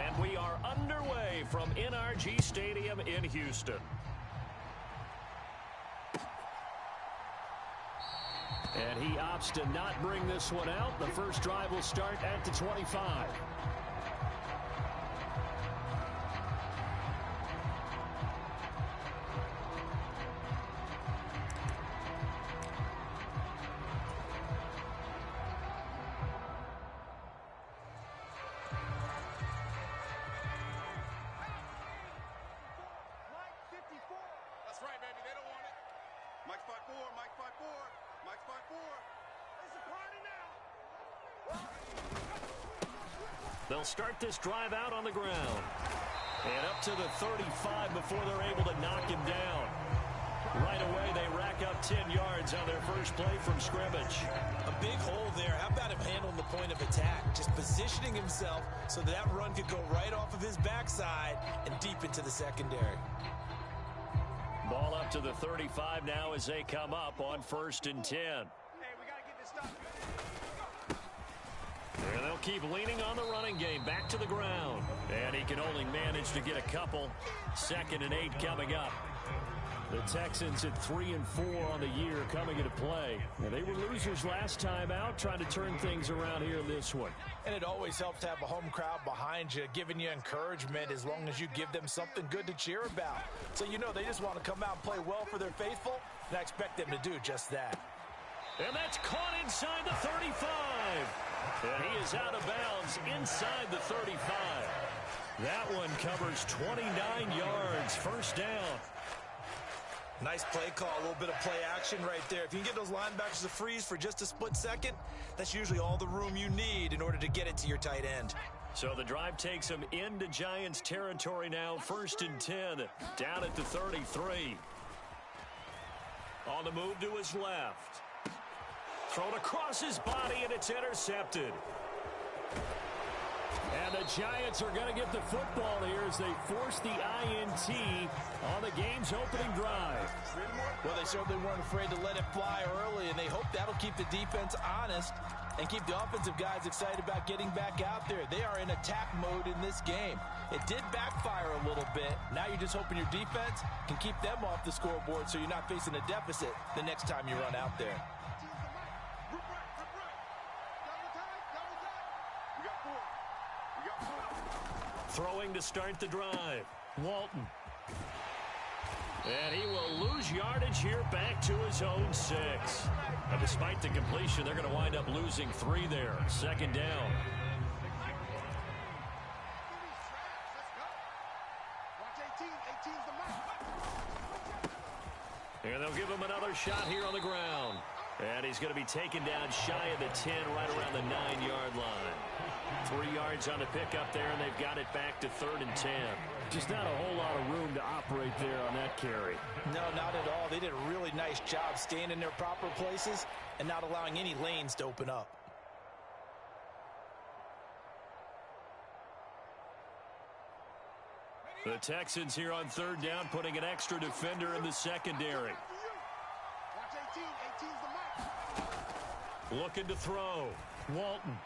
And we are underway from NRG Stadium in Houston. And he opts to not bring this one out. The first drive will start at the 25. That's right, baby. They don't want it. Mike 5-4, Mike 5-4, Mike 5-4. It's a party now. They'll start this drive out on the ground. And up to the 35 before they're able to knock him down. Right away, they rack up 10 yards on their first play from scrimmage. A big hole there. How about him handling the point of attack? Just positioning himself so that run could go right off of his backside and deep into the secondary. Ball up to the 35 now as they come up on 1st and 10. Hey, we got to get this stuff. And they'll keep leaning on the running game back to the ground. And he can only manage to get a couple. 2nd and 8 coming up. The Texans at 3-4 on the year coming into play. And they were losers last time out, trying to turn things around here in this one. And it always helps to have a home crowd behind you, giving you encouragement as long as you give them something good to cheer about. So you know they just want to come out and play well for their faithful, and I expect them to do just that. And that's caught inside the 35. And he is out of bounds inside the 35. That one covers 29 yards, 1st down. Nice play call, a little bit of play action right there. If you can get those linebackers to freeze for just a split second, that's usually all the room you need in order to get it to your tight end. So the drive takes him into Giants territory now, 1st and 10, down at the 33. On the move to his left. Thrown across his body, and it's intercepted. And the Giants are going to get the football here as they force the INT on the game's opening drive. Well, they certainly weren't afraid to let it fly early, and they hope that'll keep the defense honest and keep the offensive guys excited about getting back out there. They are in attack mode in this game. It did backfire a little bit. Now you're just hoping your defense can keep them off the scoreboard so you're not facing a deficit the next time you run out there. Throwing to start the drive. Walton. And he will lose yardage here back to his own 6. But despite the completion, they're going to wind up losing 3 there. 2nd down. And they'll give him another shot here on the ground. And he's going to be taken down shy of the 10, right around the 9-yard line. 3 yards on the pickup there, and they've got it back to 3rd and 10. Just not a whole lot of room to operate there on that carry. No, not at all. They did a really nice job staying in their proper places and not allowing any lanes to open up. The Texans here on 3rd down, putting an extra defender in the secondary. Looking to throw. Walton.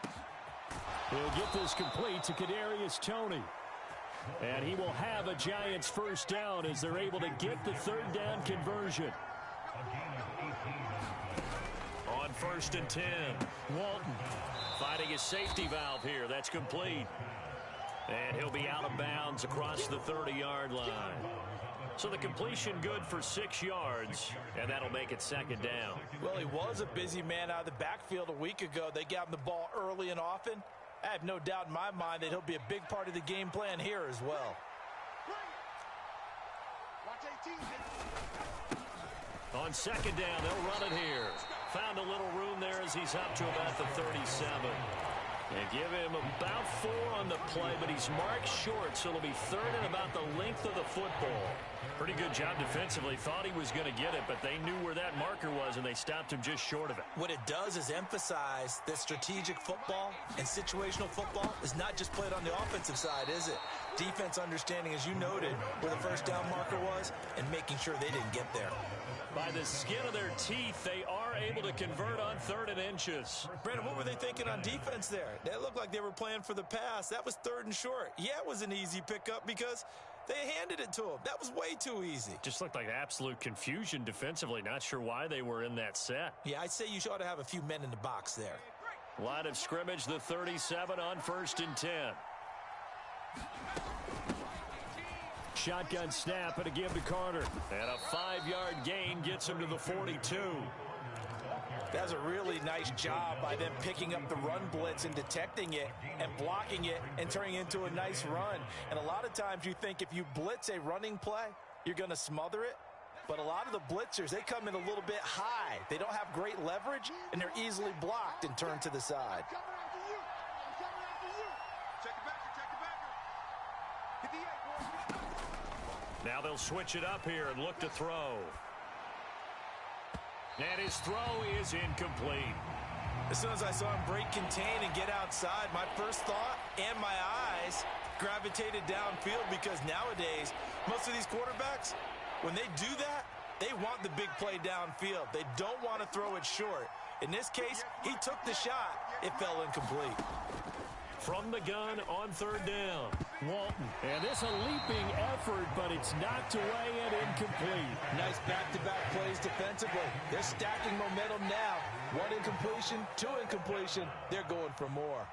He'll get this complete to Kadarius Toney. And he will have a Giants 1st down as they're able to get the 3rd down conversion. On 1st and 10, Walton finding his safety valve here. That's complete. And he'll be out of bounds across the 30-yard line. So the completion good for 6 yards, and that'll make it 2nd down. Well, he was a busy man out of the backfield a week ago. They got him the ball early and often. I have no doubt in my mind that he'll be a big part of the game plan here as well. On 2nd down, they'll run it here. Found a little room there as he's up to about the 37. And give him about 4 on the play, but he's marked short, so it'll be 3rd and about the length of the football. Pretty good job defensively. Thought he was going to get it, but they knew where that marker was, and they stopped him just short of it. What it does is emphasize that strategic football and situational football is not just played on the offensive side, is it? Defense understanding, as you noted, where the 1st down marker was and making sure they didn't get there. By the skin of their teeth, they are are able to convert on 3rd and inches. Brandon, what were they thinking on defense there? They looked like they were playing for the pass. That was 3rd and short. Yeah, it was an easy pickup because they handed it to him. That was way too easy. Just looked like absolute confusion defensively. Not sure why they were in that set. Yeah, I'd say you ought to have a few men in the box there. Line of scrimmage, the 37 on 1st and 10. Shotgun snap and a give to Carter. And a 5-yard gain gets him to the 42. That's a really nice job by them picking up the run blitz and detecting it and blocking it and turning it into a nice run. And a lot of times you think if you blitz a running play, you're going to smother it. But a lot of the blitzers, they come in a little bit high. They don't have great leverage, and they're easily blocked and turned to the side. Now they'll switch it up here and look to throw. And his throw is incomplete. As soon as I saw him break contain and get outside, my first thought and my eyes gravitated downfield, because nowadays, most of these quarterbacks, when they do that, they want the big play downfield. They don't want to throw it short. In this case, he took the shot. It fell incomplete. From the gun on 3rd down, Walton. And this a leaping effort, but it's knocked away and incomplete. Nice back-to-back plays defensively. They're stacking momentum now. 1 incompletion, 2 incompletion. They're going for more.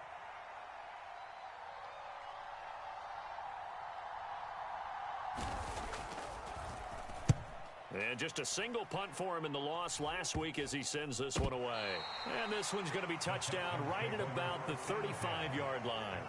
And just a single punt for him in the loss last week as he sends this one away. And this one's going to be touchdown right at about the 35-yard line.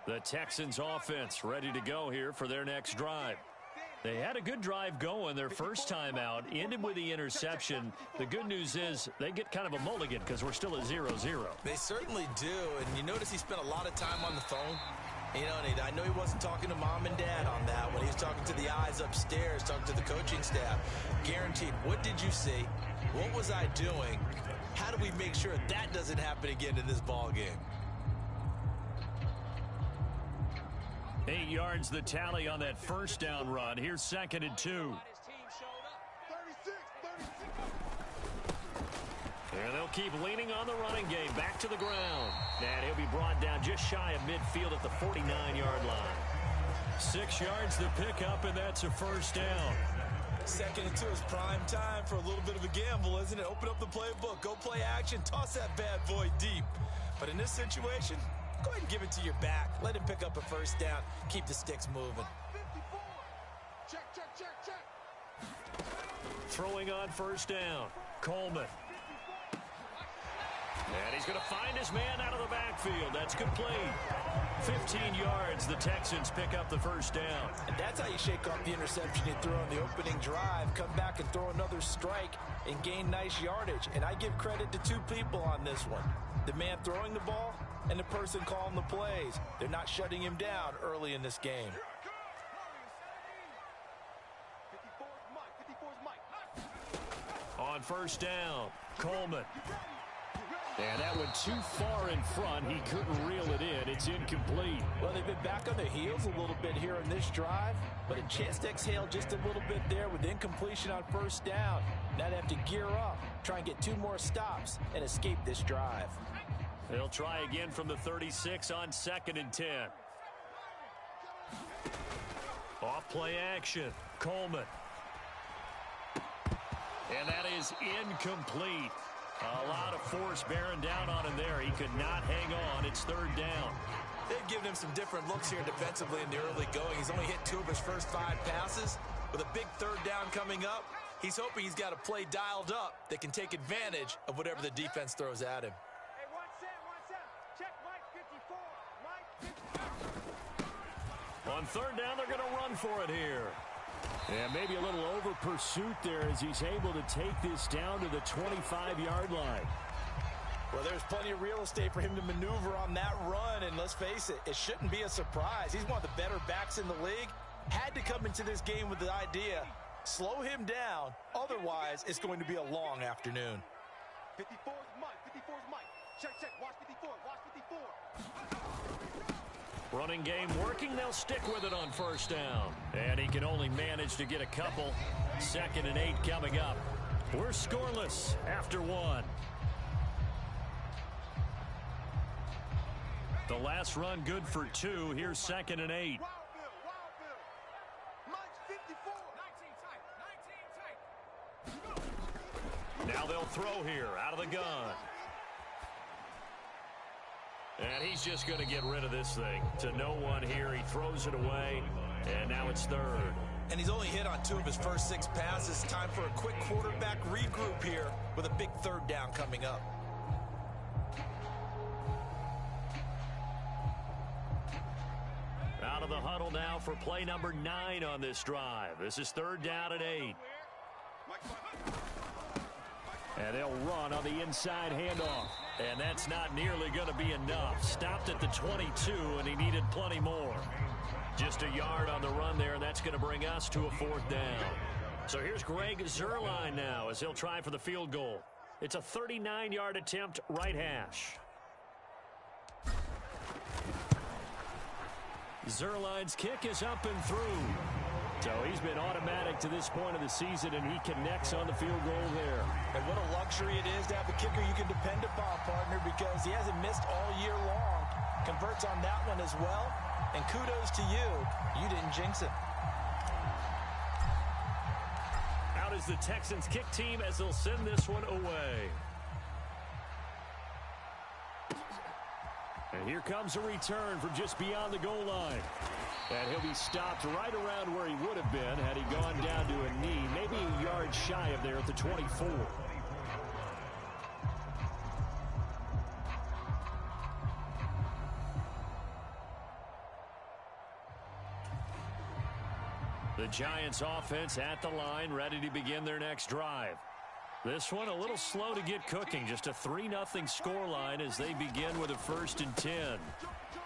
The Texans offense ready to go here for their next drive. They had a good drive going their first time out, ended with the interception. The good news is they get kind of a mulligan because we're still at 0-0. They certainly do, and you notice he spent a lot of time on the phone. You know, and I know he wasn't talking to mom and dad on that when he was talking to the eyes upstairs, talking to the coaching staff. Guaranteed, what did you see? What was I doing? How do we make sure that doesn't happen again in this ball game? 8 yards the tally on that first down run. Here's 2nd and 2. And they'll keep leaning on the running game. Back to the ground. And he'll be brought down just shy of midfield at the 49-yard line. 6 yards the pickup, and that's a first down. 2nd and 2 is prime time for a little bit of a gamble, isn't it? Open up the playbook. Go play action. Toss that bad boy deep. But in this situation, go ahead and give it to your back. Let him pick up a first down. Keep the sticks moving. Throwing on first down. Coleman. And he's going to find his man out of the backfield. That's complete. 15 yards. The Texans pick up the first down. And that's how you shake off the interception you threw on the opening drive. Come back and throw another strike and gain nice yardage. And I give credit to 2 people on this one. The man throwing the ball and the person calling the plays. They're not shutting him down early in this game. On first down, Coleman. And that went too far in front. He couldn't reel it in. It's incomplete. Well, they've been back on their heels a little bit here in this drive, but a chance to exhale just a little bit there with incompletion on first down. Now they have to gear up, try and get 2 more stops, and escape this drive. They'll try again from the 36 on 2nd and 10. Off play action. Coleman. And that is incomplete. A lot of force bearing down on him there. He could not hang on. It's 3rd down. They've given him some different looks here defensively in the early going. He's only hit 2 of his first 5 passes. With a big 3rd down coming up, he's hoping he's got a play dialed up that can take advantage of whatever the defense throws at him. On 3rd down, they're going to run for it here. And maybe a little over pursuit there as he's able to take this down to the 25-yard line. Well, there's plenty of real estate for him to maneuver on that run, and let's face it, it shouldn't be a surprise. He's one of the better backs in the league. Had to come into this game with the idea Slow him down. Otherwise, it's going to be a long afternoon. 54 is Mike. 54 is Mike. Check, check. Watch 54. Watch 54. Running game working. They'll stick with it on first down. And he can only manage to get a couple. 2nd and 8 coming up. We're scoreless after 1. The last run good for 2. Here's 2nd and 8. Wild Bill. Mike's 54. 19 tight. Now they'll throw here out of the gun. And he's just going to get rid of this thing. To no one here. He throws it away. And now it's 3rd. And he's only hit on 2 of his first 6 passes. Time for a quick quarterback regroup here with a big 3rd down coming up. Out of the huddle now for play number 9 on this drive. This is 3rd down and 8. And they'll run on the inside handoff. And that's not nearly going to be enough. Stopped at the 22, and he needed plenty more. Just a yard on the run there, and that's going to bring us to a 4th down. So here's Greg Zuerlein now as he'll try for the field goal. It's a 39-yard attempt, right hash. Zuerlein's kick is up and through. So he's been automatic to this point of the season, and he connects on the field goal there. And what a luxury it is to have a kicker you can depend upon, partner, because he hasn't missed all year long. Converts on that one as well. And kudos to you. You didn't jinx it. Out is the Texans kick team as they'll send this one away. And here comes a return from just beyond the goal line. And he'll be stopped right around where he would have been had he gone down to a knee, maybe a yard shy of there at the 24. The Giants offense at the line, ready to begin their next drive. This one a little slow to get cooking. Just a 3-0 scoreline as they begin with a 1st and 10.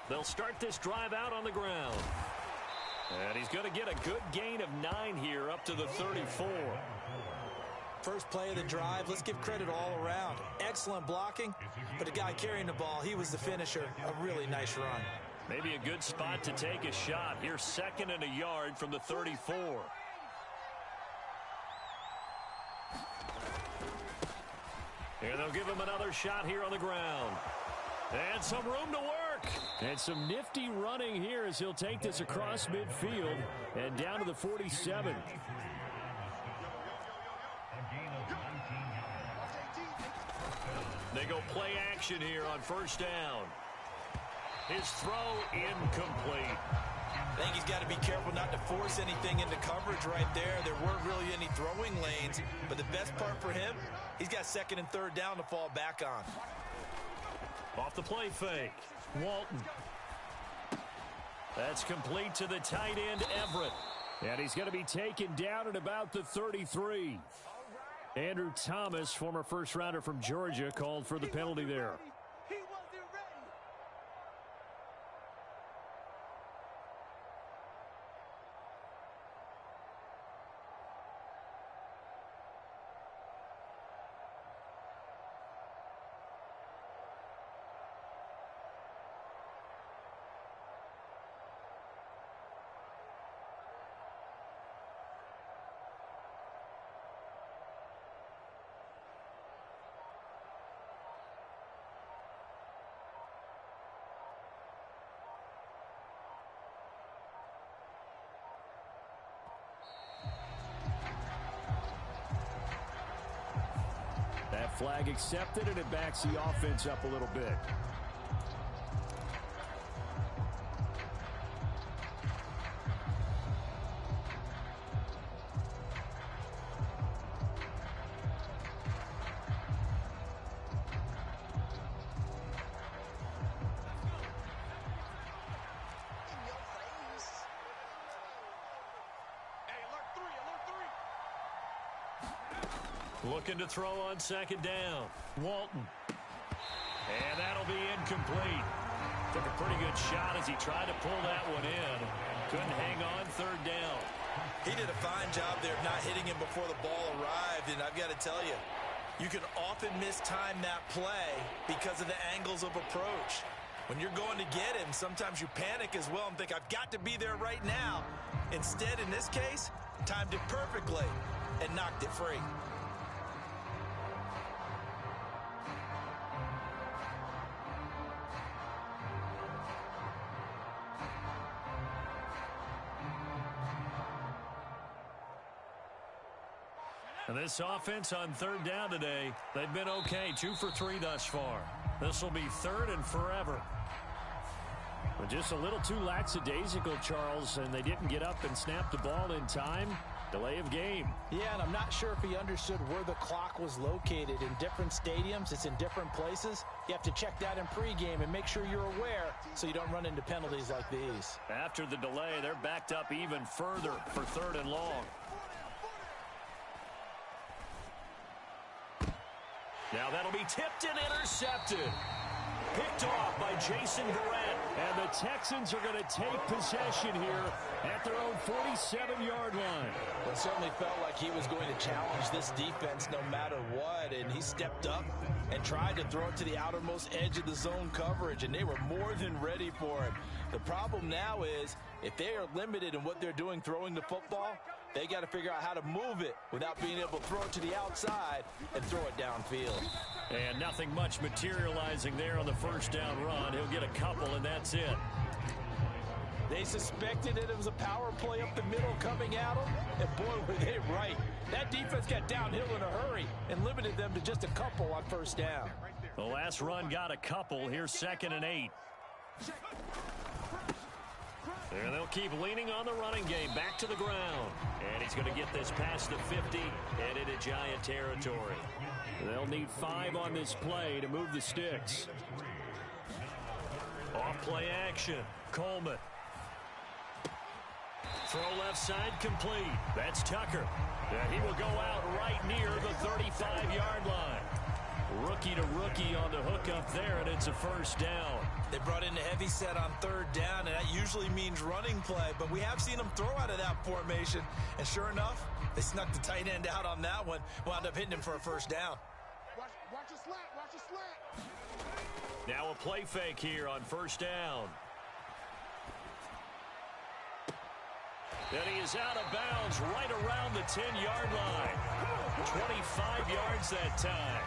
They'll start this drive out on the ground. And he's going to get a good gain of 9 here up to the 34. First play of the drive, let's give credit all around. Excellent blocking, but the guy carrying the ball, he was the finisher. A really nice run. Maybe a good spot to take a shot. Here's 2nd and a yard from the 34. And they'll give him another shot here on the ground. And some room to work. And some nifty running here as he'll take this across midfield and down to the 47. They go play action here on first down. His throw incomplete. I think he's got to be careful not to force anything into coverage right there. There weren't really any throwing lanes, but the best part for him, he's got 2nd and 3rd down to fall back on. Off the play fake, Walton. That's complete to the tight end, Everett. And he's going to be taken down at about the 33. Andrew Thomas, former first-rounder from Georgia, called for the penalty there. That flag accepted, and it backs the offense up a little bit. Looking to throw on 2nd down. Walton. And that'll be incomplete. Took a pretty good shot as he tried to pull that one in. Couldn't hang on 3rd down. He did a fine job there of not hitting him before the ball arrived, and I've got to tell you, you can often mistime that play because of the angles of approach. When you're going to get him, sometimes you panic as well and think, I've got to be there right now. Instead, in this case, timed it perfectly and knocked it free. And this offense on third down today, they've been okay, 2 for 3 thus far. This will be third and forever. But just a little too lackadaisical, Charles, and they didn't get up and snap the ball in time. Delay of game. Yeah, and I'm not sure if he understood where the clock was located. In different stadiums, it's in different places. You have to check that in pregame and make sure you're aware so you don't run into penalties like these. After the delay, they're backed up even further for third and long. Now that'll be tipped and intercepted. Picked off by Jason Verrett. And the Texans are going to take possession here at their own 47-yard line. Well, it certainly felt like he was going to challenge this defense no matter what, and he stepped up and tried to throw it to the outermost edge of the zone coverage, and they were more than ready for it. The problem now is if they are limited in what they're doing throwing the football, they got to figure out how to move it without being able to throw it to the outside and throw it downfield. And nothing much materializing there on the first down run. He'll get a couple, and that's it. They suspected that it was a power play up the middle coming at them, and boy, were they right. That defense got downhill in a hurry and limited them to just a couple on first down. The last run got a couple. Here's 2nd and 8. And they'll keep leaning on the running game. Back to the ground. And he's going to get this past the 50 and into Giant territory. They'll need 5 on this play to move the sticks. Off play action. Coleman. Throw left side complete. That's Tucker. And he will go out right near the 35-yard line. Rookie to rookie on the hook up there, and it's a first down. They brought in a heavy set on third down, and that usually means running play, but we have seen them throw out of that formation, and sure enough, they snuck the tight end out on that one, wound up hitting him for a first down. Watch a slant, watch a slant. Now a play fake here on first down. And he is out of bounds right around the 10-yard line. 25 yards that time.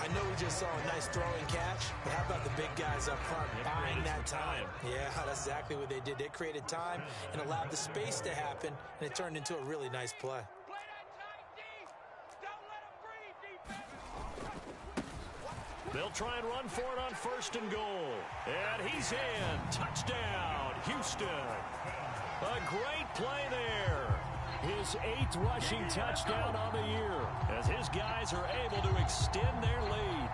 I know we just saw a nice throwing catch, but how about the big guys up front buying that time? Yeah, that's exactly what they did. They created time and allowed the space to happen, and it turned into a really nice play. They'll try and run for it on 1st and goal. And he's in. Touchdown, Houston. A great play there. His 8th rushing touchdown on the year as his guys are able to extend their lead.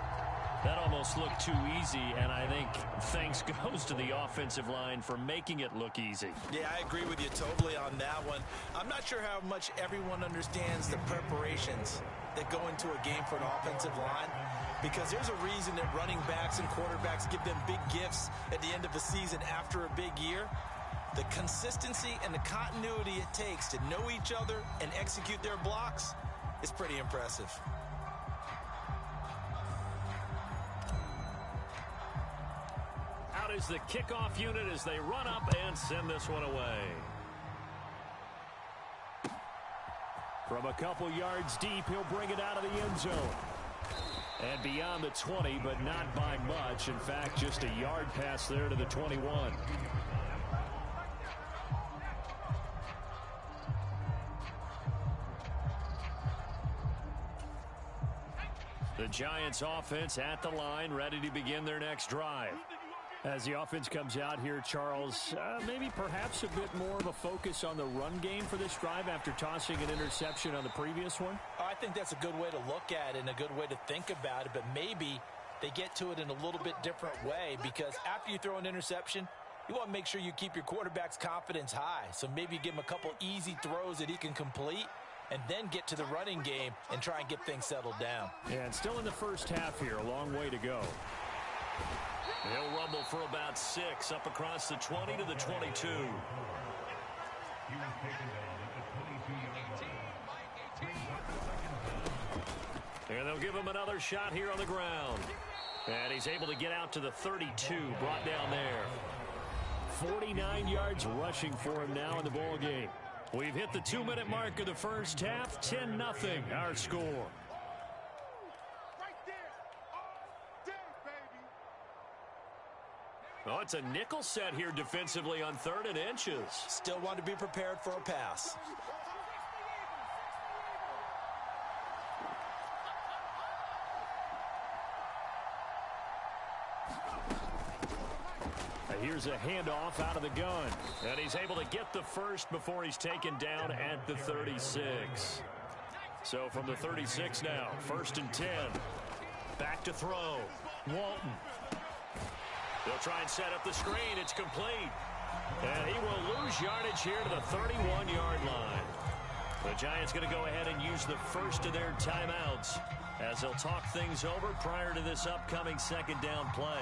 That almost looked too easy, and I think thanks goes to the offensive line for making it look easy. Yeah, I agree with you totally on that one. I'm not sure how much everyone understands the preparations that go into a game for an offensive line, because there's a reason that running backs and quarterbacks give them big gifts at the end of a season after a big year. The consistency and the continuity it takes to know each other and execute their blocks is pretty impressive. Out is the kickoff unit as they run up and send this one away. From a couple yards deep, he'll bring it out of the end zone. And beyond the 20, but not by much. In fact, just a yard pass there to the 21. The Giants offense at the line, ready to begin their next drive. As the offense comes out here, Charles, maybe perhaps a bit more of a focus on the run game for this drive after tossing an interception on the previous one? I think that's a good way to look at it and a good way to think about it, but maybe they get to it in a little bit different way, because after you throw an interception, you want to make sure you keep your quarterback's confidence high. So maybe you give him a couple easy throws that he can complete, and then get to the running game and try and get things settled down. Yeah, and still in the first half here, a long way to go. He'll rumble for about 6 up across the 20 to the 22. And they'll give him another shot here on the ground. And he's able to get out to the 32, brought down there. 49 yards rushing for him now in the ball game. We've hit the 2-minute mark of the first half. 10-0 our score. Right there. All day, baby. Oh, it's a nickel set here defensively on 3rd and inches. Still want to be prepared for a pass. Here's a handoff out of the gun. And he's able to get the first before he's taken down at the 36. So from the 36 now, 1st and 10. Back to throw. Walton. They'll try and set up the screen. It's complete. And he will lose yardage here to the 31-yard line. The Giants going to go ahead and use the first of their timeouts as they'll talk things over prior to this upcoming 2nd down play.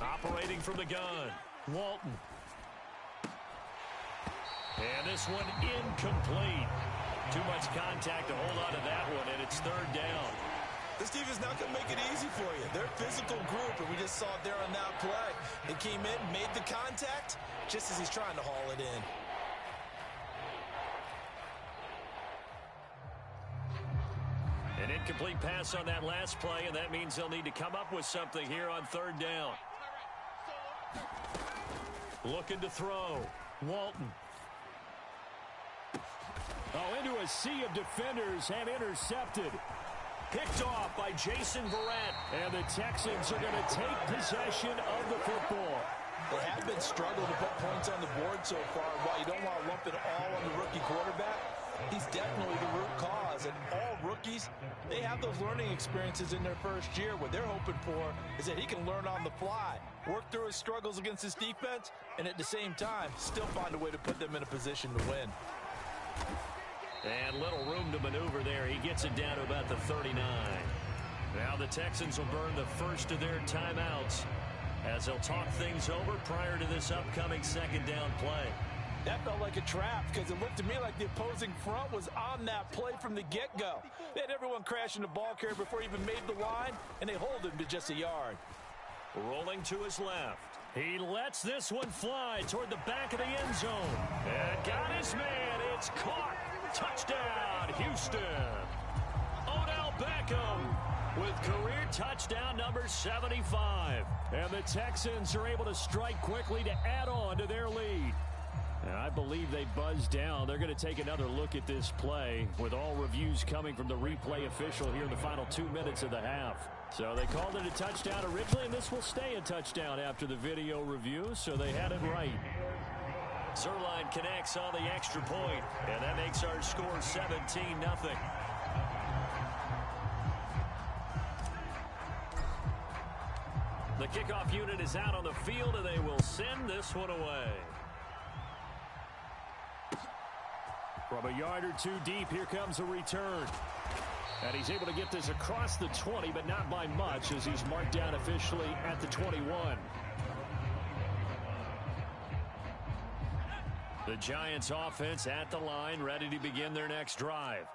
Operating from the gun, Walton. And this one incomplete. Too much contact to hold on to that one, and it's 3rd down. This defense not going to make it easy for you. They're a physical group, and we just saw it there on that play. They came in, made the contact, just as he's trying to haul it in. An incomplete pass on that last play, and that means they'll need to come up with something here on 3rd down. Looking to throw. Walton. Oh, into a sea of defenders and intercepted. Picked off by Jason Verrett. And the Texans are going to take possession of the football. They have been struggling to put points on the board so far. While you don't want to lump it all on the rookie quarterback, he's definitely the root cause. And all rookies, they have those learning experiences in their first year. What they're hoping for is that he can learn on the fly, work through his struggles against his defense, and at the same time, still find a way to put them in a position to win. And little room to maneuver there. He gets it down to about the 39. Now the Texans will burn the first of their timeouts as they'll talk things over prior to this upcoming 2nd down play. That felt like a trap because it looked to me like the opposing front was on that play from the get-go. They had everyone crashing the ball carrier before he even made the line, and they hold him to just a yard. Rolling to his left. He lets this one fly toward the back of the end zone. And got his man. It's caught. Touchdown, Houston. Odell Beckham with career touchdown number 75. And the Texans are able to strike quickly to add on to their lead. And I believe they buzzed down. They're going to take another look at this play with all reviews coming from the replay official here in the final 2 minutes of the half. So they called it a touchdown originally, and this will stay a touchdown after the video review, so they had it right. Zerline connects on the extra point, and that makes our score 17-0. The kickoff unit is out on the field, and they will send this one away. From a yard or two deep, here comes a return. And he's able to get this across the 20, but not by much, as he's marked down officially at the 21. The Giants offense at the line, ready to begin their next drive.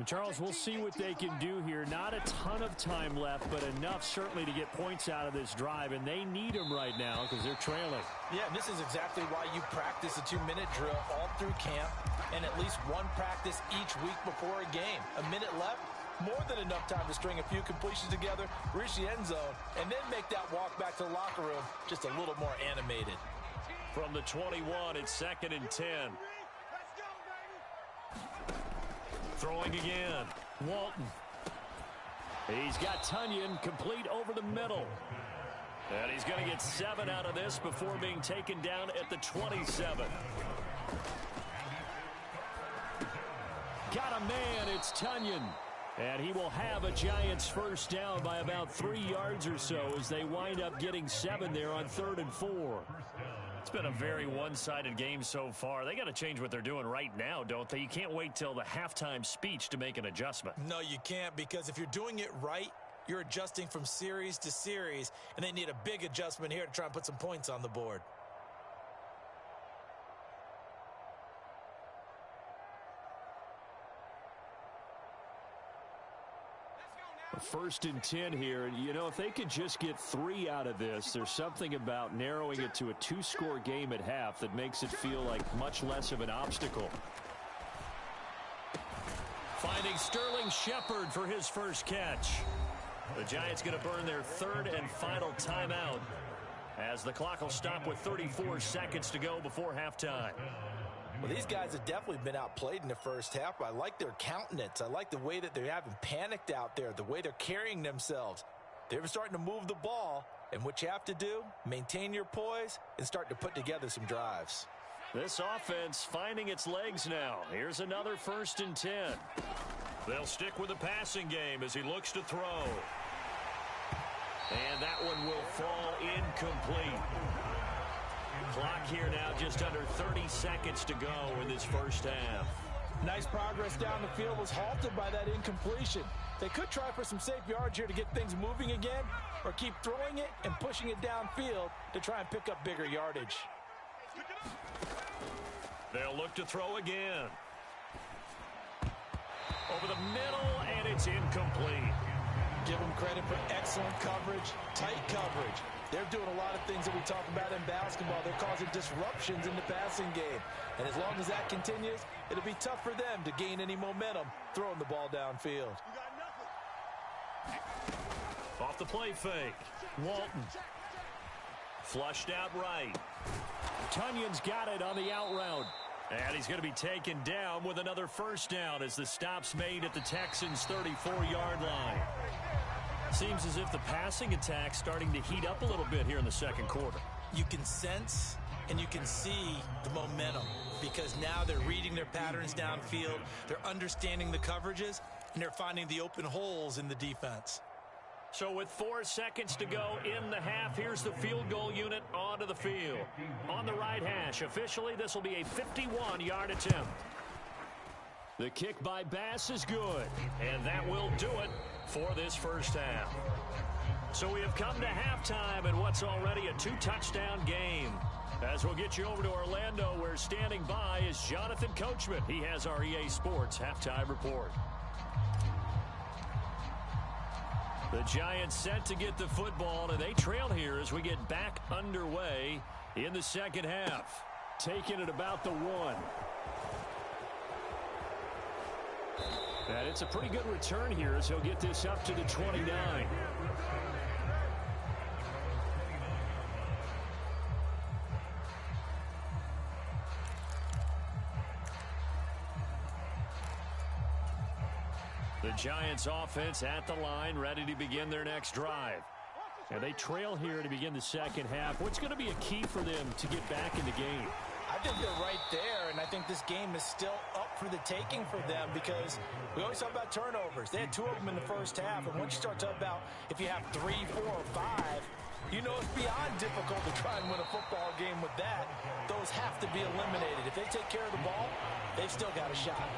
Charles, we'll see what they can do here. Not a ton of time left, but enough certainly to get points out of this drive, and they need them right now because they're trailing. Yeah, this is exactly why you practice a 2-minute drill all through camp and at least one practice each week before a game. A minute left, more than enough time to string a few completions together, reach the end zone, and then make that walk back to the locker room just a little more animated. From the 21, it's 2nd and 10. Throwing again. Walton. He's got Tunyon complete over the middle. And he's going to get 7 out of this before being taken down at the 27. Got a man. It's Tunyon. And he will have a Giants first down by about 3 yards or so as they wind up getting 7 there on 3rd and 4. It's been a very one-sided game so far. They got to change what they're doing right now, don't they? You can't wait till the halftime speech to make an adjustment. No, you can't, because if you're doing it right, you're adjusting from series to series, and they need a big adjustment here to try and put some points on the board. First and 10 here, and you know, if they could just get 3 out of this, there's something about narrowing it to a 2-score game at half that makes it feel like much less of an obstacle. Finding Sterling Shepard for his first catch. The Giants going to burn their 3rd and final timeout as the clock will stop with 34 seconds to go before halftime. Well, these guys have definitely been outplayed in the first half. I like their countenance. I like the way that they haven't panicked out there, the way they're carrying themselves. They're starting to move the ball, and what you have to do, maintain your poise and start to put together some drives. This offense finding its legs now. Here's another 1st and 10. They'll stick with the passing game as he looks to throw. And that one will fall incomplete. Clock here now just under 30 seconds to go in this first half. Nice progress down the field was halted by that incompletion. They could try for some safe yards here to get things moving again, or keep throwing it and pushing it downfield to try and pick up bigger yardage. They'll look to throw again. Over the middle, and it's incomplete. Give them credit for excellent coverage, tight coverage. They're doing a lot of things that we talk about in basketball. They're causing disruptions in the passing game. And as long as that continues, it'll be tough for them to gain any momentum throwing the ball downfield. Off the play fake. Walton. Flushed out right. Tunyon's got it on the out route. And he's going to be taken down with another first down as the stop's made at the Texans' 34-yard line. Seems as if the passing attack's starting to heat up a little bit here in the second quarter. You can sense and you can see the momentum because now they're reading their patterns downfield, they're understanding the coverages, and they're finding the open holes in the defense. So with 4 seconds to go in the half, here's the field goal unit onto the field. On the right hash, officially this will be a 51-yard attempt. The kick by Bass is good, and that will do it for this first half. So we have come to halftime in what's already a 2-touchdown game. As we'll get you over to Orlando, where standing by is Jonathan Coachman. He has our EA Sports halftime report. The Giants set to get the football, and they trail here as we get back underway in the second half. Taking it about the 1. And it's a pretty good return here as he'll get this up to the 29. The Giants offense at the line, ready to begin their next drive. And they trail here to begin the second half. What's going to be a key for them to get back in the game? I think they're right there, and I think this game is still up for the taking for them because we always talk about turnovers. They had 2 of them in the first half, and once you start talking about if you have 3, 4, or 5, you know it's beyond difficult to try and win a football game with that. Those have to be eliminated. If they take care of the ball, they've still got a shot.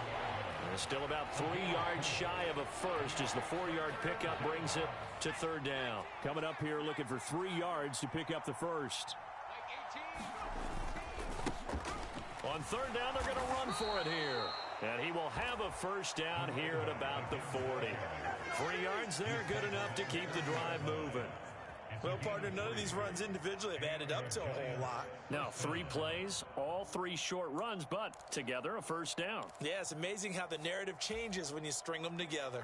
They're still about 3 yards shy of a first as the 4-yard pickup brings it to 3rd down. Coming up here looking for 3 yards to pick up the first. On 3rd down, they're going to run for it here. And he will have a first down here at about the 40. 3 yards there, good enough to keep the drive moving. Well, partner, none of these runs individually have added up to a whole lot. Now, 3 plays, all 3 short runs, but together a first down. Yeah, it's amazing how the narrative changes when you string them together.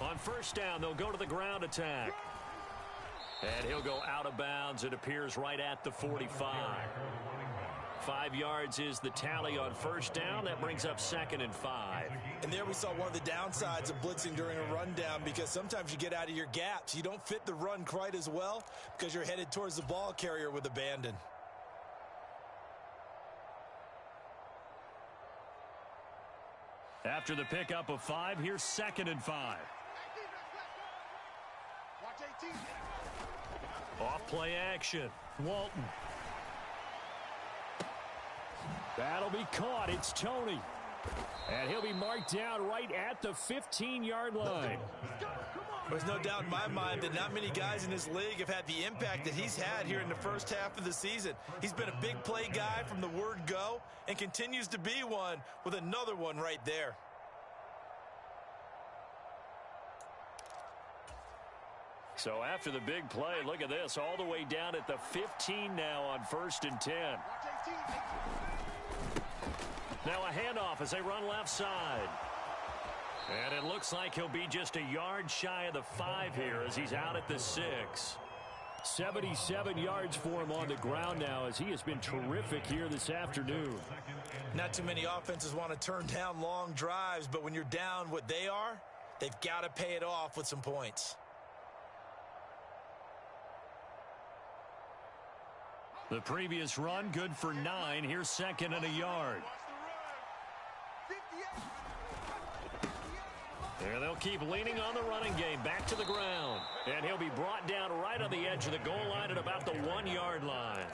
On 1st down, they'll go to the ground attack. And he'll go out of bounds. It appears right at the 45. 5 yards is the tally on 1st down. That brings up 2nd and 5. And there we saw one of the downsides of blitzing during a rundown because sometimes you get out of your gaps. You don't fit the run quite as well because you're headed towards the ball carrier with abandon. After the pickup of 5, here's 2nd and 5. Off play action. Walton. That'll be caught. It's Tony. And he'll be marked down right at the 15-yard line. There's no doubt in my mind that not many guys in this league have had the impact that he's had here in the first half of the season. He's been a big play guy from the word go and continues to be one with another one right there. So after the big play, look at this, all the way down at the 15 now on 1st and 10. Now a handoff as they run left side. And it looks like he'll be just a yard shy of the 5 here as he's out at the 6. 77 yards for him on the ground now as he has been terrific here this afternoon. Not too many offenses want to turn down long drives, but when you're down what they are, they've got to pay it off with some points. The previous run, good for 9. Here's 2nd and a yard. And they'll keep leaning on the running game. Back to the ground. And he'll be brought down right on the edge of the goal line at about the 1-yard line.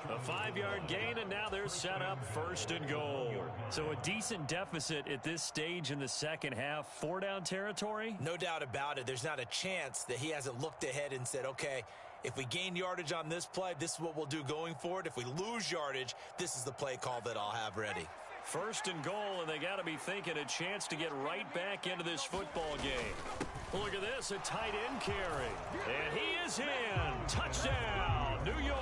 A 5-yard gain, and now they're set up 1st and goal. So a decent deficit at this stage in the second half. 4-down territory? No doubt about it. There's not a chance that he hasn't looked ahead and said, okay, if we gain yardage on this play, this is what we'll do going forward. If we lose yardage, this is the play call that I'll have ready. 1st and goal, and they got to be thinking a chance to get right back into this football game. Look at this, a tight end carry. And he is in. Touchdown, New York.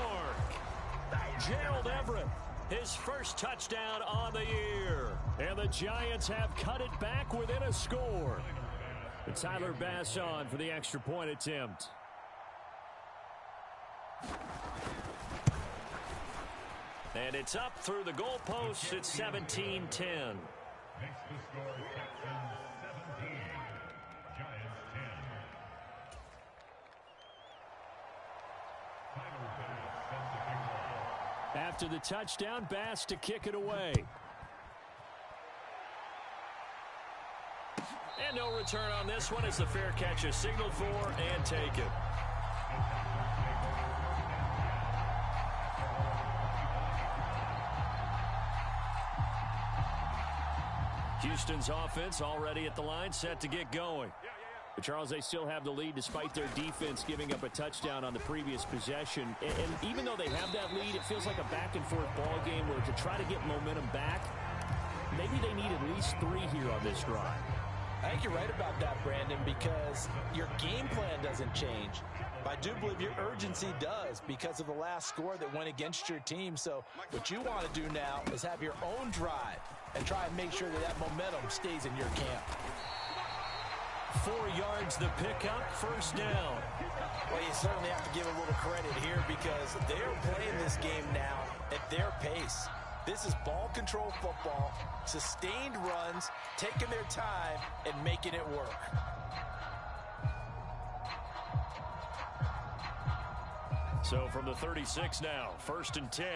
Gerald Everett, his first touchdown on the year. And the Giants have cut it back within a score. And Tyler Bass on for the extra point attempt. And it's up through the goalposts. It's 17-10. After the touchdown, Bass to kick it away. And no return on this one as the fair catch is signaled for and taken. Houston's offense already at the line, set to get going. But Charles, they still have the lead despite their defense giving up a touchdown on the previous possession. And even though they have that lead, it feels like a back-and-forth ball game where to try to get momentum back, maybe they need at least 3 here on this drive. I think you're right about that, Brandon, because your game plan doesn't change. But I do believe your urgency does because of the last score that went against your team. So what you want to do now is have your own drive and try and make sure that that momentum stays in your camp. 4 yards the pickup, 1st down. Well, you certainly have to give a little credit here because they're playing this game now at their pace. This is ball control football, sustained runs, taking their time and making it work. So from the 36 now, 1st and 10.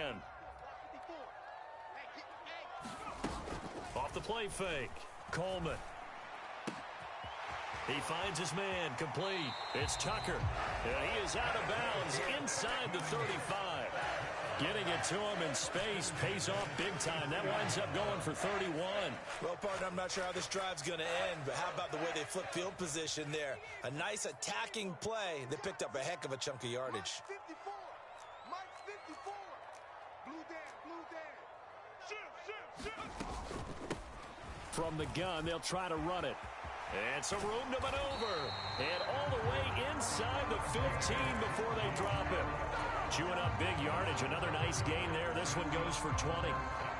Off the play fake, Coleman. He finds his man, complete. It's Tucker. And he is out of bounds inside the 35. Getting it to him in space pays off big time. That winds up going for 31. Well, partner, I'm not sure how this drive's going to end, but how about the way they flip field position there? A nice attacking play that picked up a heck of a chunk of yardage. From the gun, they'll try to run it. And some room to maneuver. And all the way inside the 15 before they drop it. Chewing up big yardage. Another nice gain there. This one goes for 20.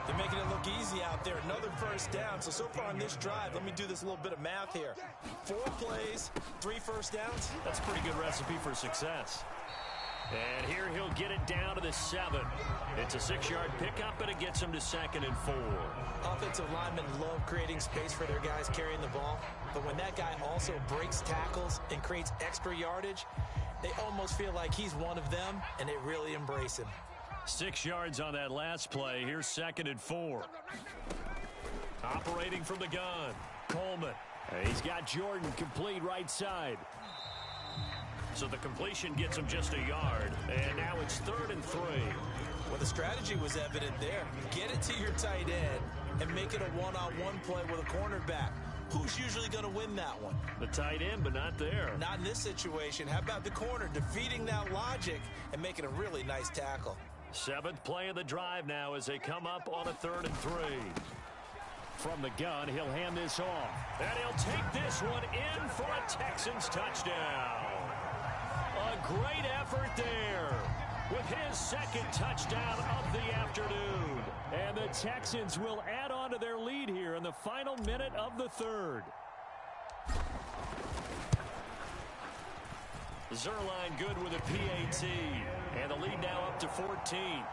They're making it look easy out there. Another 1st down. So far on this drive, let me do this little bit of math here. 4 plays, 3 1st downs. That's a pretty good recipe for success. And here he'll get it down to the 7. It's a 6-yard pickup, and it gets him to 2nd and 4. Offensive linemen love creating space for their guys carrying the ball. But when that guy also breaks tackles and creates extra yardage, they almost feel like he's one of them, and they really embrace him. 6 yards on that last play. Here's 2nd and 4. Operating from the gun, Coleman. And he's got Jordan complete right side. So the completion gets him just a yard. And now it's 3rd and 3. Well, the strategy was evident there. Get it to your tight end and make it a one-on-one play with a cornerback. Who's usually going to win that one? The tight end, but not there. Not in this situation. How about the corner defeating that logic and making a really nice tackle? 7th play of the drive now as they come up on a 3rd and 3. From the gun, he'll hand this off. And he'll take this one in for a Texans touchdown. A great effort there with his 2nd touchdown of the afternoon. And the Texans will add on to their lead here in the final minute of the 3rd. Zerline good with a PAT. And the lead now up to 14.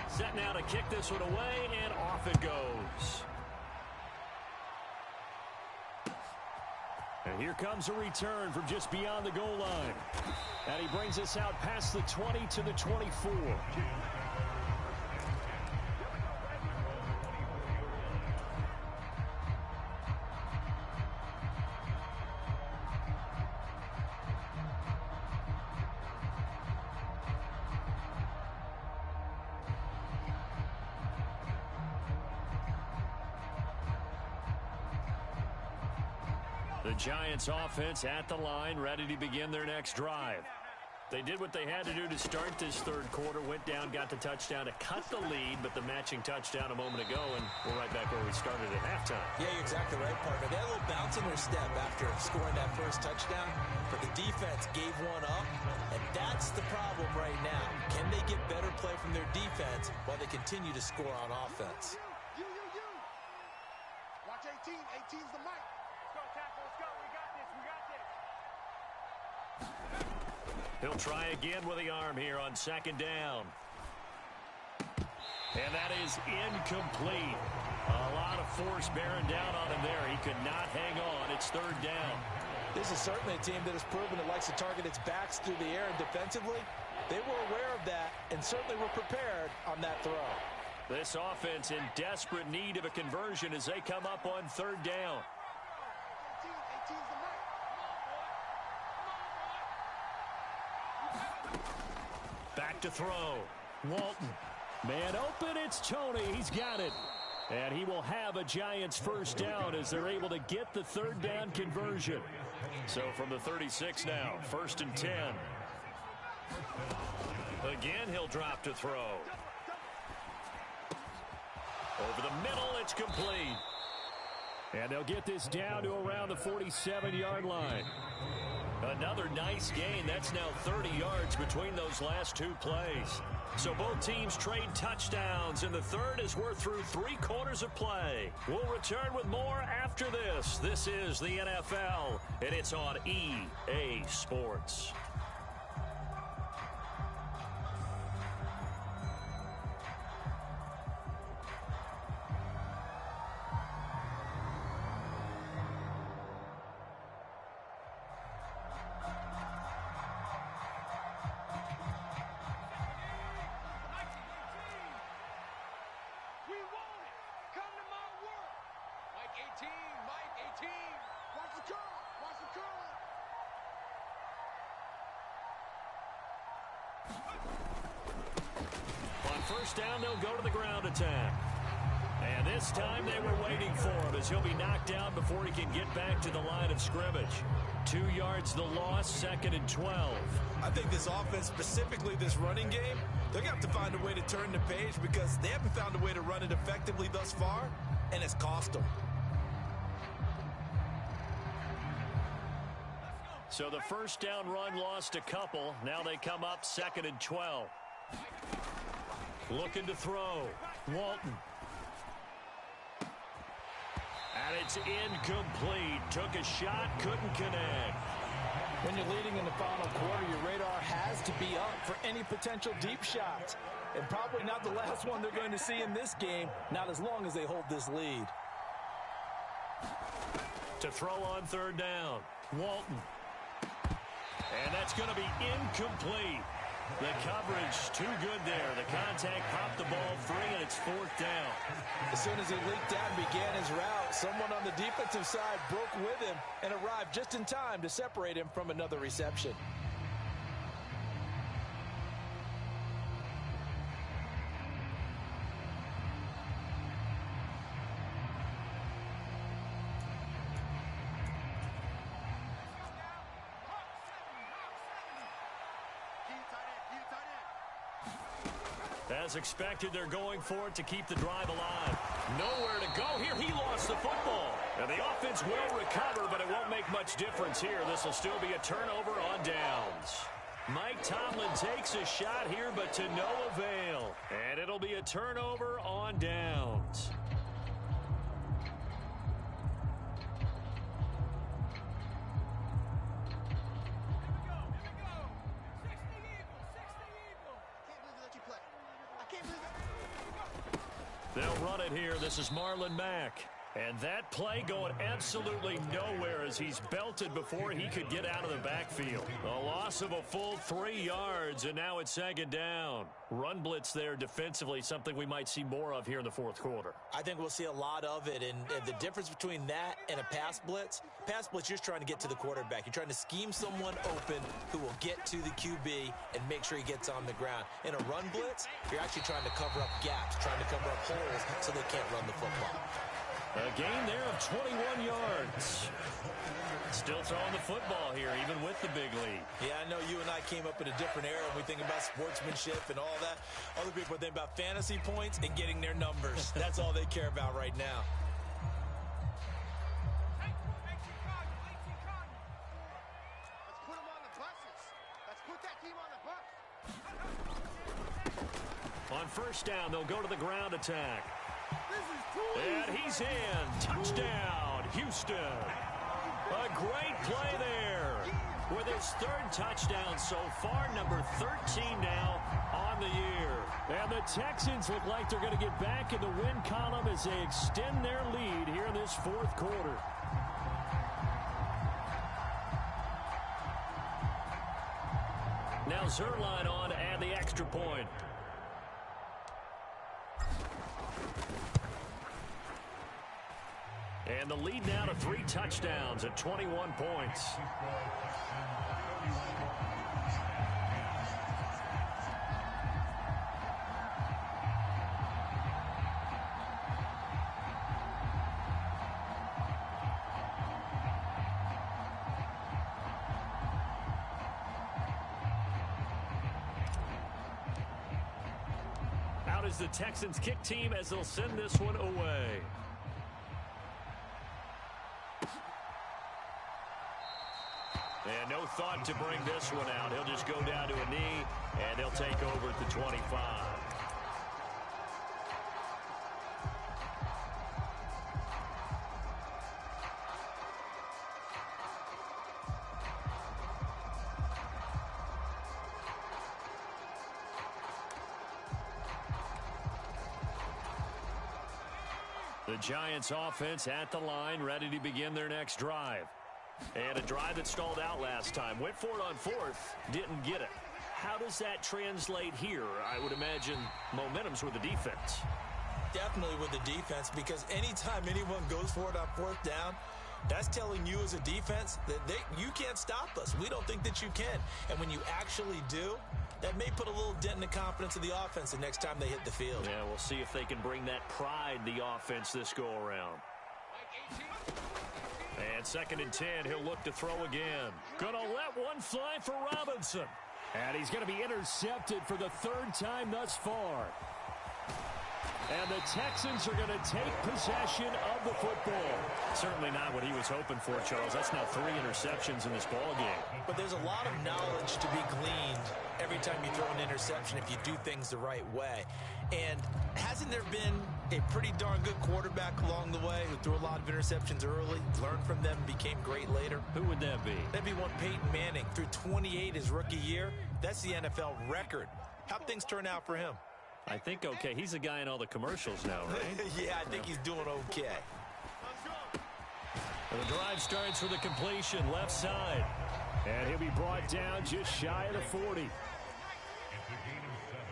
Set now to kick this one away, and off it goes. And here comes a return from just beyond the goal line. And he brings us out past the 20 to the 24. The Giants offense at the line, ready to begin their next drive. They did what they had to do to start this 3rd quarter, went down, got the touchdown to cut the lead, but the matching touchdown a moment ago, and we're right back where we started at halftime. Yeah, you're exactly right, partner. They had a little bounce in their step after scoring that first touchdown, but the defense gave one up, and that's the problem right now. Can they get better play from their defense while they continue to score on offense? You. Watch 18. 18's the mic. He'll try again with the arm here on 2nd down. And that is incomplete. A lot of force bearing down on him there. He could not hang on. It's 3rd down. This is certainly a team that has proven it likes to target its backs through the air, and defensively, they were aware of that and certainly were prepared on that throw. This offense in desperate need of a conversion as they come up on 3rd down. 18's the mic. Back to throw. Walton. Man open, it's Tony. He's got it. And he will have a Giants 1st down as they're able to get the 3rd down conversion. So from the 36 now, 1st and 10. Again, he'll drop to throw. Over the middle, it's complete. And they'll get this down to around the 47-yard line. Another nice gain. That's now 30 yards between those last 2 plays. So both teams trade touchdowns, and the 3rd as we're through 3 quarters of play. We'll return with more after this. This is the NFL, and it's on EA Sports. On 1st down, they'll go to the ground attack. And this time they were waiting for him as he'll be knocked down before he can get back to the line of scrimmage. 2 yards the loss, 2nd and 12. I think this offense, specifically this running game, they're going to have to find a way to turn the page because they haven't found a way to run it effectively thus far, and it's cost them. So the 1st down run lost a couple. Now they come up 2nd and 12. Looking to throw. Walton. And it's incomplete. Took a shot, couldn't connect. When you're leading in the final quarter, your radar has to be up for any potential deep shots. And probably not the last one they're going to see in this game, not as long as they hold this lead. To throw on 3rd down. Walton. And that's going to be incomplete. The coverage too good there. The contact popped the ball free, and it's 4th down. As soon as he leaked out and began his route, someone on the defensive side broke with him and arrived just in time to separate him from another reception. As expected, they're going for it to keep the drive alive. Nowhere to go here. He lost the football. And the offense will recover, but it won't make much difference here. This will still be a turnover on downs. Mike Tomlin takes a shot here, but to no avail. And it'll be a turnover on downs. They'll run it here. This is Marlon Mack. And that play going absolutely nowhere as he's belted before he could get out of the backfield. A loss of a full 3 yards, and now it's 2nd down. Run blitz there defensively, something we might see more of here in the 4th quarter. I think we'll see a lot of it, and the difference between that and a pass blitz, you're just trying to get to the quarterback. You're trying to scheme someone open who will get to the QB and make sure he gets on the ground. In a run blitz, you're actually trying to cover up gaps, trying to cover up holes so they can't run the football. A gain there of 21 yards. Still throwing the football here, even with the big lead. Yeah, I know you and I came up in a different era when we think about sportsmanship and all that. Other people think about fantasy points and getting their numbers. That's all they care about right now. Let's put them on the buses. Let's put that team on the bus. On 1st down, they'll go to the ground attack. And he's in. Touchdown, Houston. A great play there. With his 3rd touchdown so far, number 13 now on the year. And the Texans look like they're going to get back in the win column as they extend their lead here in this 4th quarter. Now Zerline on to add the extra point. And the lead now to 3 touchdowns at 21 points. Out is the Texans kick team as they'll send this one away. And no thought to bring this one out. He'll just go down to a knee, and he'll take over at the 25. The Giants offense at the line, ready to begin their next drive. And a drive that stalled out last time. Went for it on 4th, didn't get it. How does that translate here? I would imagine momentum's with the defense. Definitely with the defense, because anytime anyone goes for it on 4th down, that's telling you as a defense that you can't stop us. We don't think that you can. And when you actually do, that may put a little dent in the confidence of the offense the next time they hit the field. Yeah, we'll see if they can bring that pride, the offense, this go-around. And 2nd and 10, he'll look to throw again. Gonna let one fly for Robinson. And he's going to be intercepted for the 3rd time thus far. And the Texans are going to take possession of the football. Certainly not what he was hoping for, Charles. That's now 3 interceptions in this ball game. But there's a lot of knowledge to be gleaned every time you throw an interception if you do things the right way. And hasn't there been a pretty darn good quarterback along the way who threw a lot of interceptions early, learned from them, became great later? Who would that be? That'd be one Peyton Manning. Threw 28 his rookie year. That's the NFL record. How'd things turn out for him? I think okay. He's the guy in all the commercials now, right? Yeah, I think he's doing okay. The drive starts with a completion left side. And he'll be brought down just shy of the 40. The gain of 7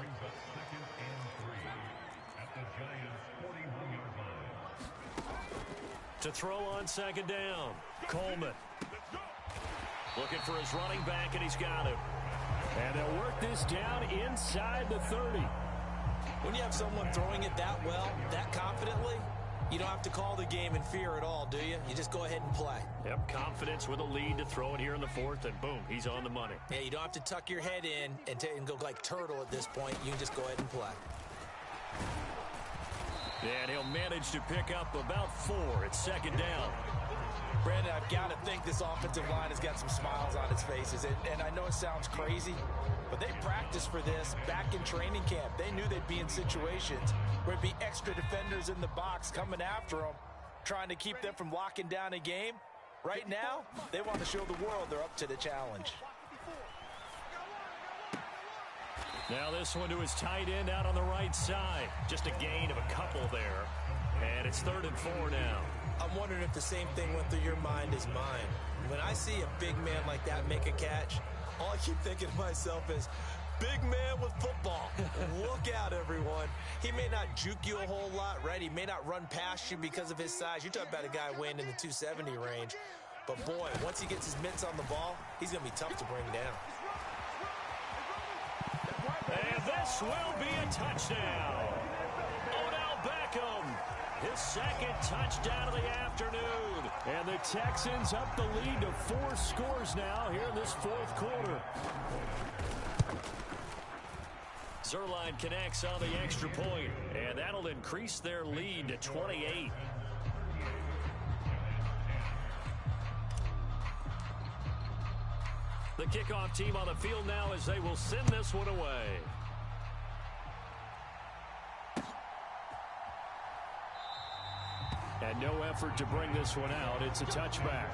brings up 2nd and 3 at the Giants' 41-yard line. To throw on 2nd down, Coleman. Looking for his running back, and he's got him. And they'll work this down inside the 30. When you have someone throwing it that well, that confidently, you don't have to call the game in fear at all, do you? You just go ahead and play. Yep, confidence with a lead to throw it here in the 4th, and boom, he's on the money. Yeah, you don't have to tuck your head in and go like turtle at this point. You can just go ahead and play. And he'll manage to pick up about 4 at 2nd down. Brandon, I've got to think this offensive line has got some smiles on its faces. And I know it sounds crazy, but they practiced for this back in training camp. They knew they'd be in situations where it'd be extra defenders in the box coming after them, trying to keep them from locking down a game. Right now, they want to show the world they're up to the challenge. Now this one to his tight end out on the right side. Just a gain of a couple there. And it's 3rd and 4 now. I'm wondering if the same thing went through your mind as mine. When I see a big man like that make a catch, all I keep thinking to myself is, big man with football. Look out, everyone. He may not juke you a whole lot, right? He may not run past you because of his size. You're talking about a guy weighing in the 270 range. But, boy, once he gets his mitts on the ball, he's going to be tough to bring down. And this will be a touchdown. Odell Beckham, his 2nd touchdown of the afternoon. And the Texans up the lead to 4 scores now here in this 4th quarter. Zerline connects on the extra point, and that'll increase their lead to 28. The kickoff team on the field now as they will send this one away. And no effort to bring this one out. It's a touchback.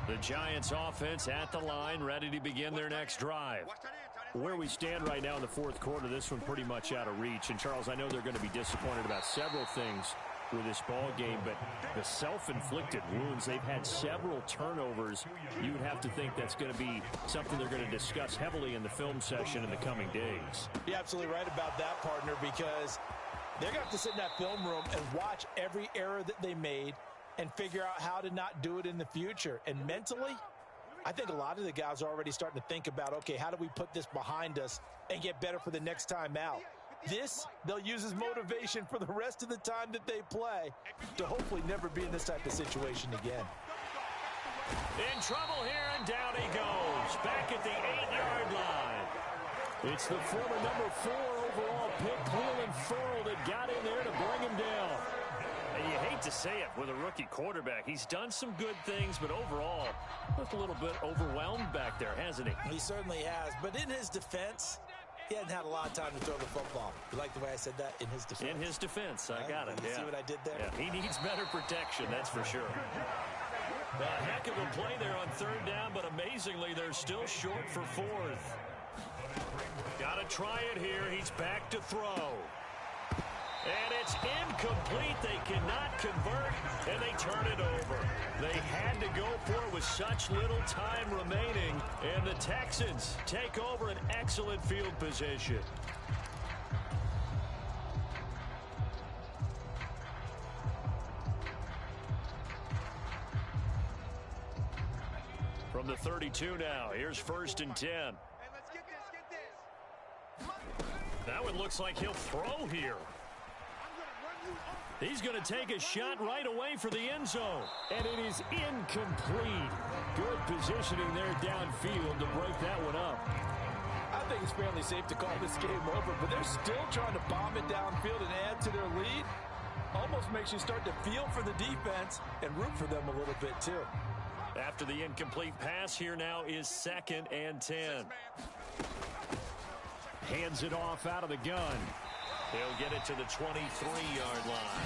The Giants offense at the line, ready to begin their next drive. Where we stand right now in the 4th quarter, this one pretty much out of reach. And, Charles, I know they're going to be disappointed about several things with this ball game, but the self-inflicted wounds, they've had several turnovers. You would have to think that's going to be something they're going to discuss heavily in the film session in the coming days. You're absolutely right about that, partner, because they're going to have to sit in that film room and watch every error that they made and figure out how to not do it in the future. And mentally, I think a lot of the guys are already starting to think about, okay, how do we put this behind us and get better for the next time out? This, they'll use as motivation for the rest of the time that they play to hopefully never be in this type of situation again. In trouble here, and down he goes. Back at the 8-yard line. It's the former number 4 overall pick, Cleveland Ferrell, that got in there to bring him down. And you hate to say it with a rookie quarterback. He's done some good things, but overall, looked a little bit overwhelmed back there, hasn't he? He certainly has. But in his defense, he hadn't had a lot of time to throw the football. You like the way I said that? In his defense. In his defense, I got it. You see what I did there? Yeah, he needs better protection, that's for sure. A heck of a play there on 3rd down, but amazingly, they're still short for 4th. Got to try it here. He's back to throw. And it's incomplete. They cannot convert, and they turn it over. They had to go for it with such little time remaining, and the Texans take over an excellent field position. From the 32 now, here's 1st and 10. Hey, let's get this. That one looks like he'll throw here. He's going to take a shot right away for the end zone. And it is incomplete. Good positioning there downfield to break that one up. I think it's fairly safe to call this game over, but they're still trying to bomb it downfield and add to their lead. Almost makes you start to feel for the defense and root for them a little bit too. After the incomplete pass, here now is 2nd and 10. Hands it off out of the gun. He'll get it to the 23-yard line.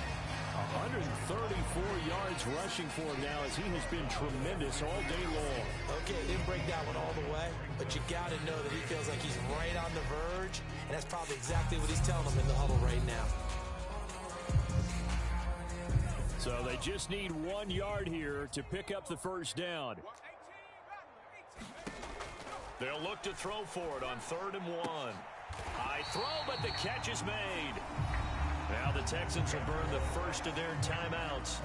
134 yards rushing for him now as he has been tremendous all day long. Okay, didn't break that one all the way, but you got to know that he feels like he's right on the verge, and that's probably exactly what he's telling them in the huddle right now. So So they just need 1 yard here to pick up the first down. They'll look to throw for it on 3rd and 1. High throw, but the catch is made. Now the Texans will burn the first of their timeouts.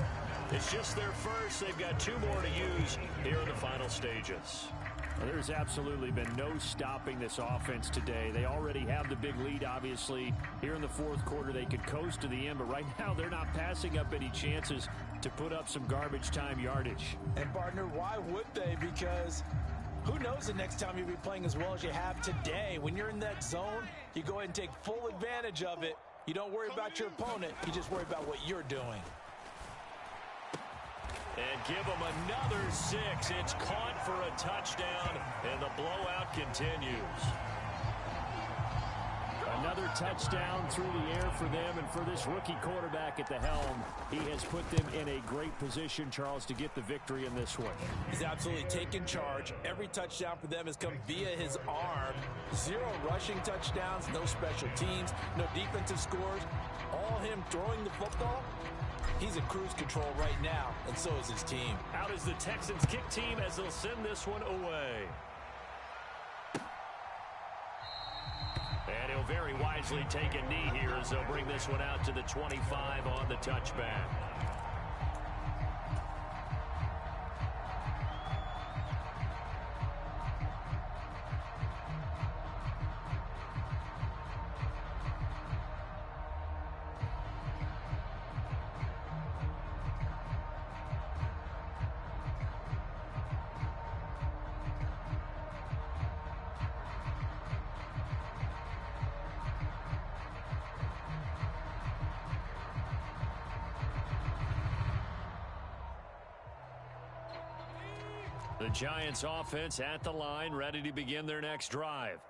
It's just their first. They've got 2 more to use here in the final stages. Well, there's absolutely been no stopping this offense today. They already have the big lead, obviously. Here in the 4th quarter, they could coast to the end, but right now they're not passing up any chances to put up some garbage time yardage. And, partner, why would they? Because who knows the next time you'll be playing as well as you have today. When you're in that zone, you go ahead and take full advantage of it. You don't worry about your opponent. You just worry about what you're doing. And give them another 6. It's caught for a touchdown, and the blowout continues. Another touchdown through the air for them, and for this rookie quarterback at the helm, he has put them in a great position, Charles, to get the victory in this one. He's absolutely taken charge. Every touchdown for them has come via his arm. 0 rushing touchdowns, no special teams, no defensive scores. All him throwing the football. He's in cruise control right now, and so is his team. Out is the Texans kick team as they'll send this one away. And he'll very wisely take a knee here as they'll bring this one out to the 25 on the touchback. The Giants offense at the line, ready to begin their next drive.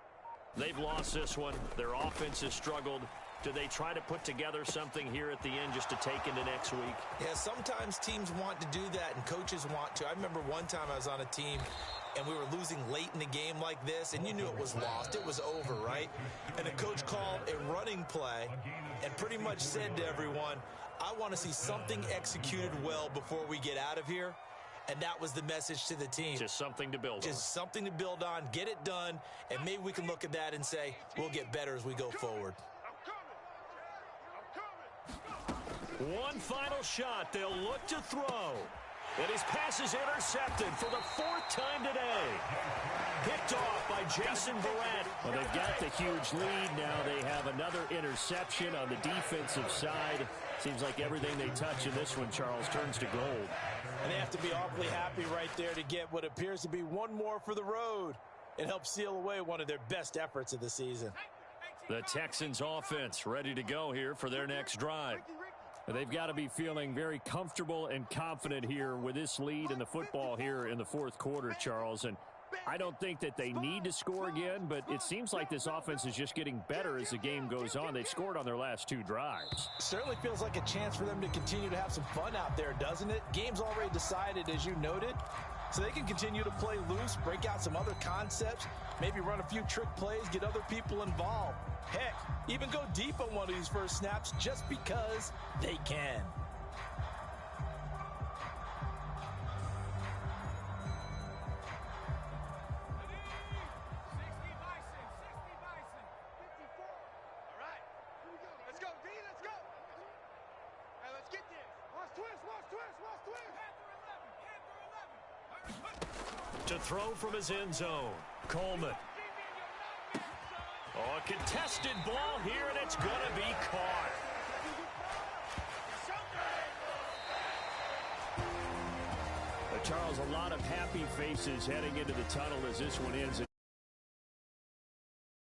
They've lost this one. Their offense has struggled. Do they try to put together something here at the end just to take into next week? Yeah, sometimes teams want to do that and coaches want to. I remember one time I was on a team and we were losing late in the game like this, and you knew it was lost. It was over, right? And the coach called a running play and pretty much said to everyone, I want to see something executed well before we get out of here. And that was the message to the team. Just something to build on. Just something to build on, get it done, and maybe we can look at that and say, we'll get better as we go forward. One final shot. They'll look to throw. And his pass is intercepted for the 4th time today. Picked off by Jason Verrett. Well, they've got the huge lead. Now they have another interception on the defensive side. Seems like everything they touch in this one, Charles, turns to gold. And they have to be awfully happy right there to get what appears to be one more for the road. It helps seal away one of their best efforts of the season. The Texans offense ready to go here for their next drive. They've got to be feeling very comfortable and confident here with this lead in the football here in the 4th quarter, Charles. And I don't think that they need to score again, but it seems like this offense is just getting better as the game goes on. They've scored on their last 2 drives. Certainly feels like a chance for them to continue to have some fun out there, doesn't it? Game's already decided, as you noted, so they can continue to play loose, break out some other concepts, maybe run a few trick plays, get other people involved. Heck, even go deep on one of these first snaps just because they can. To throw from his end zone, Coleman. Oh, a contested ball here, and it's going to be caught. Charles, a lot of happy faces heading into the tunnel as this one ends.